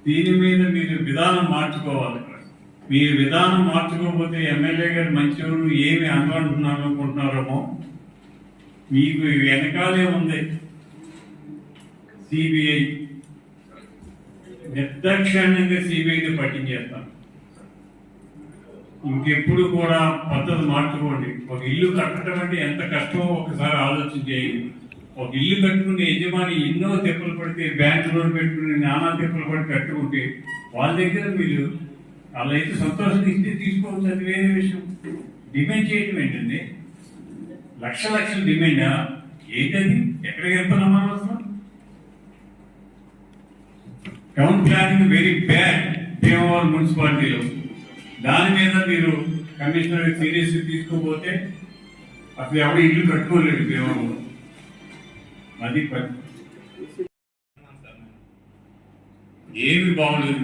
దీని మీద మీరు విధానం మార్చుకోవాలి. మీరు విధానం మార్చుకోకపోతే ఎమ్మెల్యే గారు మంచివారు ఏమి అనుకుంటున్నారు అనుకుంటున్నారేమో. మీకు వెనకాలే ఉంది సిబిఐ. నిర్దాక్షిణ్యంగా సిబిఐని పట్టించేస్తాం. ఇంకెప్పుడు కూడా పద్ధతి మార్చుకోండి. ఒక ఇల్లు కట్టడం అంటే ఎంత కష్టమో ఒకసారి ఆలోచన చేయండి. ఒక ఇల్లు కట్టుకునే యజమాని ఎన్నో తెప్పలు పడితే బ్యాంకు లోన్ పెట్టుకుని నానా తెప్పలు పడి కట్టుకుంటే వాళ్ళ దగ్గర మీరు అలా అయితే సంతోషం ఇస్తే తీసుకోవచ్చు, అది వేరే విషయం. డిమాండ్ చేయటం ఏంటండి? లక్షలు డిమాండా ఏంటది? ఎక్కడికి వెళ్తున్నాం మనం అసలు? Town planning very bad Bhimavaram మున్సిపాలిటీలో. దాని మీద మీరు కమిషనర్ సీరియస్ తీసుకోపోతే అసలు ఎవరు ఇల్లు కట్టుకోలేదు భీమవరంలో. అది ఏమి బాగుండదు.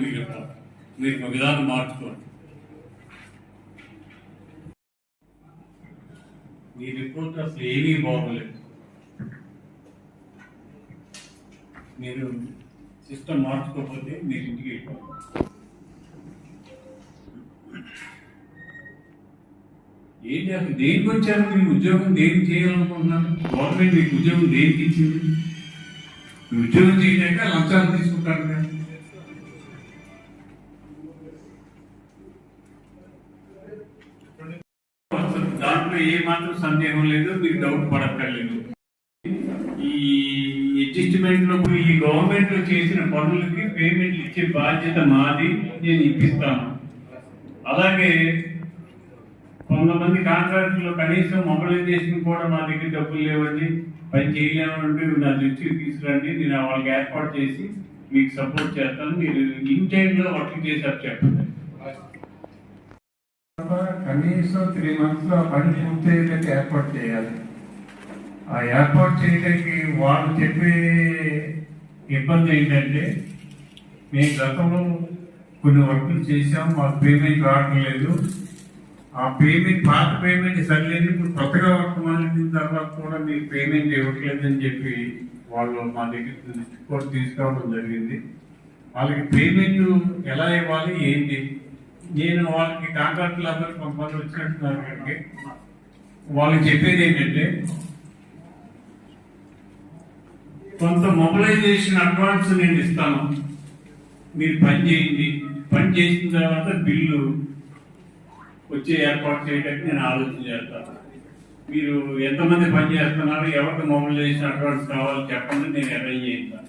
మీరు విధానం మార్చుకోండి. మీ రిపోర్ట్ అసలు ఏమీ బాగోలేదు. మీరు సిస్టమ్ మార్చుకోకపోతే మీరు ఇంటికి వెళ్ళిపోవాలి. ఏంటి అసలు దేనికి వచ్చారు? మీరు ఉద్యోగం దేనికి చేయాలనుకుంటున్నారు? గవర్నమెంట్ మీకు ఉద్యోగం దేనికి ఇచ్చింది? ఉద్యోగం చేయలేక లంచాలు తీసుకుంటారు కదా. దాంట్లో ఏ మాత్రం సందేహం లేదు, మీరు డౌట్ పడక్కర్లేదు. ఈ అడ్జస్ట్మెంట్ లో ఈ గవర్నమెంట్ లో చేసిన పనులకి పేమెంట్లు ఇచ్చే బాధ్యత మాది, నేను ఇప్పిస్తాను. అలాగే కొంతమంది కాంట్రాక్టులు కనీసం మొబిలైజేషన్ కూడా మా దగ్గర డబ్బులు లేవండి, పని చేయలేమంటే నా దృష్టికి తీసుకురండి, నేను వాళ్ళకి ఏర్పాటు చేసి మీకు సపోర్ట్ చేస్తాను. మీరు ఇన్ టైంలో వర్క్ చేశారు చెప్పండి. కనీసం 3 months లో పని పూర్తయ్యేటట్టు ఏర్పాటు చేయాలి. ఆ ఏర్పాటు చేయడానికి వాళ్ళు చెప్పే ఇబ్బంది ఏంటంటే, మేము గతంలో కొన్ని వర్కులు చేసాం, మాకు పేమెంట్ రావట్లేదు. ఆ పేమెంట్ పాత పేమెంట్ సరిలేదు, ఇప్పుడు కొత్తగా వర్క్ మానేసిన తర్వాత కూడా మీకు పేమెంట్ ఇవ్వట్లేదని చెప్పి వాళ్ళు మా దగ్గర కూడా తీసుకురావడం జరిగింది. వాళ్ళకి పేమెంట్ ఎలా ఇవ్వాలి ఏంటి, నేను వాళ్ళకి కాంట్రాక్టులు అందరూ కొంతమంది వచ్చినట్టున్నారు కనుక వాళ్ళకి చెప్పేది ఏంటంటే, కొంత మొబిలైజేషన్ అడ్వాన్స్ నేను ఇస్తాను, మీరు పని చేయండి, పని చేసిన తర్వాత బిల్లు వచ్చే ఏర్పాటు చేయడానికి నేను ఆలోచన చేస్తాను. మీరు ఎంతమంది పని చేస్తున్నారు, ఎవరికి మొబిలైజేషన్ అడ్వాన్స్ కావాలో చెప్పండి, నేను అరేంజ్ చేస్తాను.